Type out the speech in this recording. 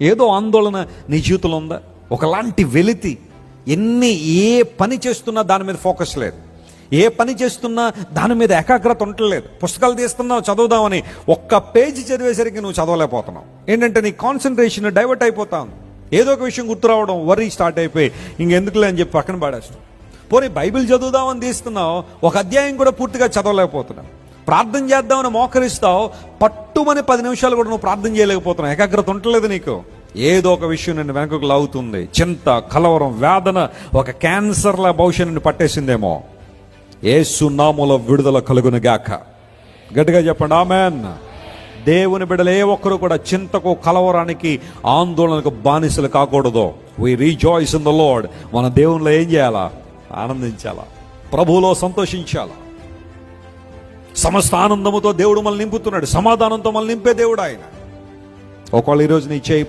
ఏదో ఆందోళన నీ జీవితంలో ఉందా? ఒకలాంటి వెలితి. ఏ పని చేస్తున్నా దాని మీద ఫోకస్ లేదు, ఏ పని చేస్తున్నా దాని మీద ఏకాగ్రత ఉండట్లేదు. పుస్తకాలు తీస్తున్నావు చదువుదామని, ఒక్క పేజీ చదివేసరికి నువ్వు చదవలేకపోతున్నావు. ఏంటంటే నీ కాన్సన్ట్రేషన్ డైవర్ట్ అయిపోతాను. ఏదో ఒక విషయం గుర్తు రావడం, వరీ స్టార్ట్ అయిపోయి ఇంకెందుకులే అని చెప్పి పక్కన పడేస్తాం. పోనీ బైబిల్ చదువుదామని తీస్తున్నావు, ఒక అధ్యాయం కూడా పూర్తిగా చదవలేకపోతున్నావు. ప్రార్థన చేద్దామని మోకరిస్తావు, పట్టుమని 10 నిమిషాలు కూడా నువ్వు ప్రార్థన చేయలేకపోతున్నావు. ఏకాగ్రత ఉండలేదు నీకు. ఏదో ఒక విషయం నిన్ను వెనకకు లాగుతుంది. చింత, కలవరం, వేదన ఒక క్యాన్సర్లా భవిష్యత్తు పట్టేసిందేమో. యేసు నామములో విడుదల కలుగును గాక. గట్టిగా చెప్పండి ఆమేన్. దేవుని బిడ్డలు ఏ ఒక్కరు కూడా చింతకు, కలవరానికి, ఆందోళనకు బానిసలు కాకూడదు. We rejoice in the Lord. మన దేవునిలో ఏం చేయాలా? ఆనందించాలా, ప్రభువులో సంతోషించాలా. సమస్త ఆనందముతో దేవుడు మనల్ని నింపుతున్నాడు. సమాధానంతో మనల్ని నింపే దేవుడు ఆయన. ఒకవేళ ఈరోజు నీ చేయి